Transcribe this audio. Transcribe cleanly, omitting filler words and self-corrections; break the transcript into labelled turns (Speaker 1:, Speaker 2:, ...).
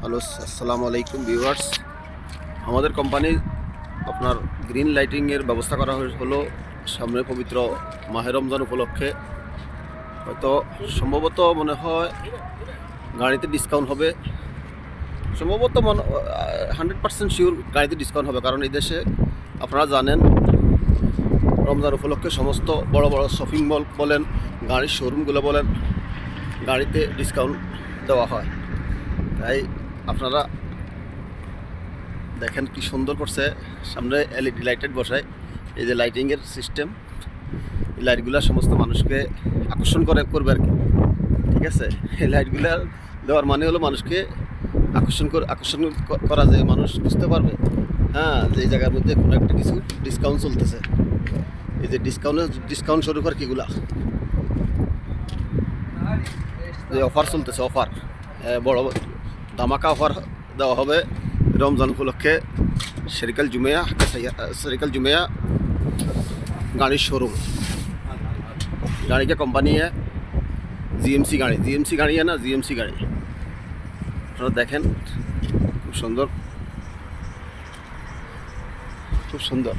Speaker 1: Hello, আসসালামু আলাইকুম viewers. আমাদের কোম্পানির আপনার গ্রিন লাইটিংয়ের ব্যবস্থা করা হলো সামনে পবিত্র মাহে রমজান উপলক্ষে। হয়তো সম্ভবত মনে হয় গাড়িতে ডিসকাউন্ট হবে, সম্ভবত 100% শিওর গাড়িতে ডিসকাউন্ট হবে, কারণ এই দেশে আপনারা জানেন রমজান উপলক্ষে সমস্ত বড় বড় শপিং মল বলেন, গাড়ির শোরুমগুলো বলেন, গাড়িতে ডিসকাউন্ট দেওয়া হয়। তাই আপনারা দেখেন কি সুন্দর করছে, সামনে এলইডি লাইটের বসায়। এই যে লাইটিংয়ের সিস্টেম, এই লাইটগুলো সমস্ত মানুষকে আকর্ষণ করবে আর কি। ঠিক আছে, এই লাইটগুলো দেওয়ার মানে হলো মানুষকে আকর্ষণ করা, যে মানুষ বুঝতে পারবে হ্যাঁ যে এই জায়গার মধ্যে কোনো একটা কিছু ডিসকাউন্ট চলতেছে। এই যে ডিসকাউন্ট শুরু করে কিগুলা, যে অফার চলতেছে, অফার বড় ধামাকা অফার দেওয়া হবে रमज़ान उपलक्षे। शेरिकल जुमेया गाड़ी शोरूम, गाड़ी की कंपनी है जीएमसी गाड़ी है ना, जीएमसी गाड़ी। আপনারা দেখেন খুব সুন্দর, খুব সুন্দর।